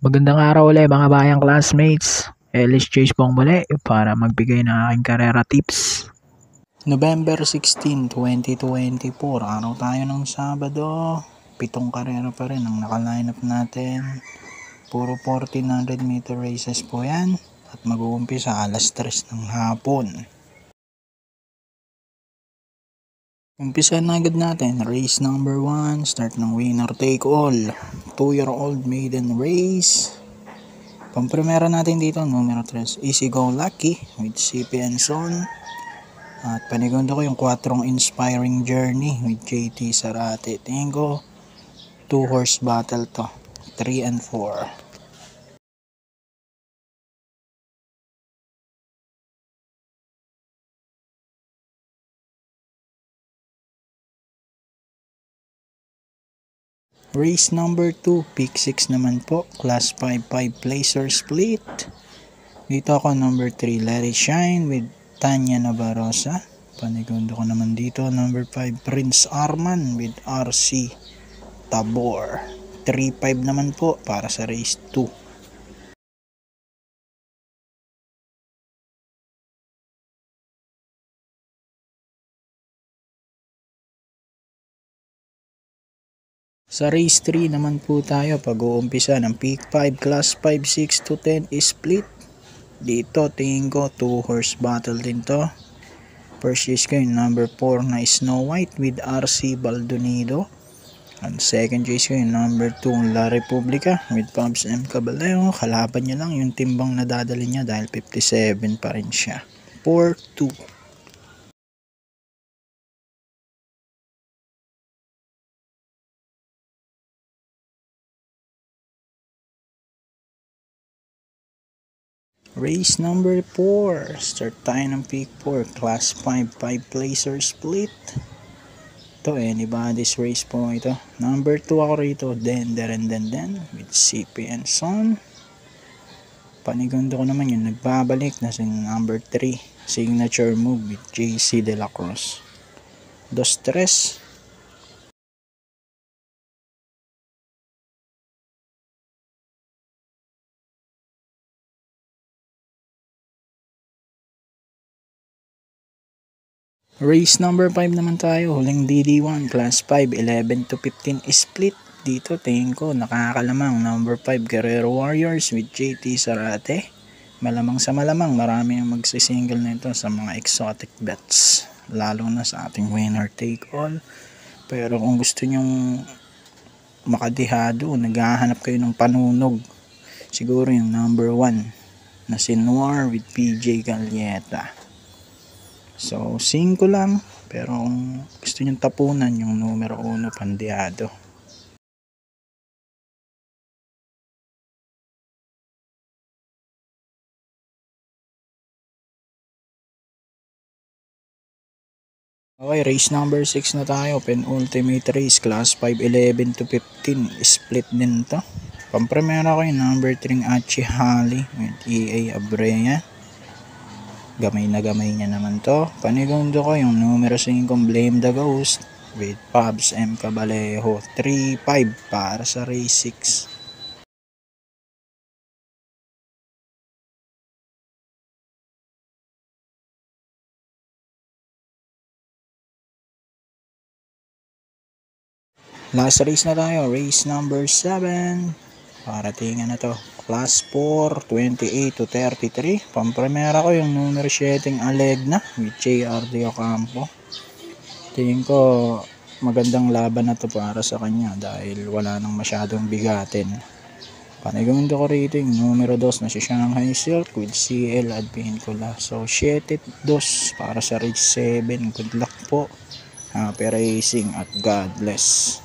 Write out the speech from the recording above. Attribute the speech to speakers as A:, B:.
A: Magandang araw ulit mga bayang classmates. Ellis Chase pong muli para magbigay ng aking karera tips. November 16, 2024. Araw tayo ng Sabado. 7 karera pa rin ang naka-line up natin. Puro 1400 meter races po yan. At mag-uumpisa alas 3 ng hapon. Umpisa na agad natin. Race number 1. Start ng winner take all. 2-year-old maiden race. Pampremera natin dito, numero 3, Easy Go Lucky with CP Enson. At panigundo ko yung 4 Inspiring Journey with JT Sarate. Tingin ko 2 horse battle to, 3 and 4. Race number 2, pick 6 naman po, class 5 placer split. Dito ako number 3, Let It Shine with Tanya Navarroza. Panigundo ko naman dito number 5, Prince Arman with RC Tabor. 3-5 naman po para sa race 2. Sa race 3 naman po tayo pag-uumpisa ng pick 5, class 5, 6 to 10 split. Dito tingin ko 2 horse battle din to. First choice ko yung number 4 na Snow White with RC Baldonido. And second choice ko yung number 2 La Republica with Pabs M. Caballero. Kalaban niya lang yung timbang na dadali niya dahil 57 pa rin siya. 4-2. Race number 4. Start tayo ng pick 4. Class 5 placer split. Ito, anybody's race po ito. Number 2 ako rito. Den with CP Enson. Panigundo ko naman yun. Nagbabalik na si number 3. Signature move with JC De La Cruz. 2-3. Race number 5 naman tayo, huling DD1, class 5, 11 to 15 split. Dito tingin ko nakakalamang number 5 Guerrero Warriors with JT Sarate. Malamang sa malamang marami ang magsisingle na ito sa mga exotic bets, lalo na sa ating winner take all. Pero kung gusto nyong makadihado, naghahanap kayo ng panunog, siguro yung number 1 na si Noir with PJ Galieta. So, 5 lang. Pero kung gusto nyo tapunan yung numero 1, Pandeado. Okay, race number 6 na tayo. Penultimate race, class 5, 11 to 15. Split din to. Pampremera ko yung number 3 Achi Hali with EA Abrea. Gamay na gamay niya naman to. Panigundo ko yung numero 5 Blame the Ghost with Pabs M. Caballero. 3-5 para sa race 6. Last race na tayo. Race number 7. Paratingan na to. Class 4, 28 to 33. Pampremera ko yung numero 7 Alegna with JR De Ocampo. Tingin ko magandang laban na to para sa kanya dahil wala nang masyadong bigatin. Panigundo ko rito yung numero 2 na si Shanghai Silk with CL Advincula. So 7-2 para sa race 7. Good luck po. Happy racing at God bless.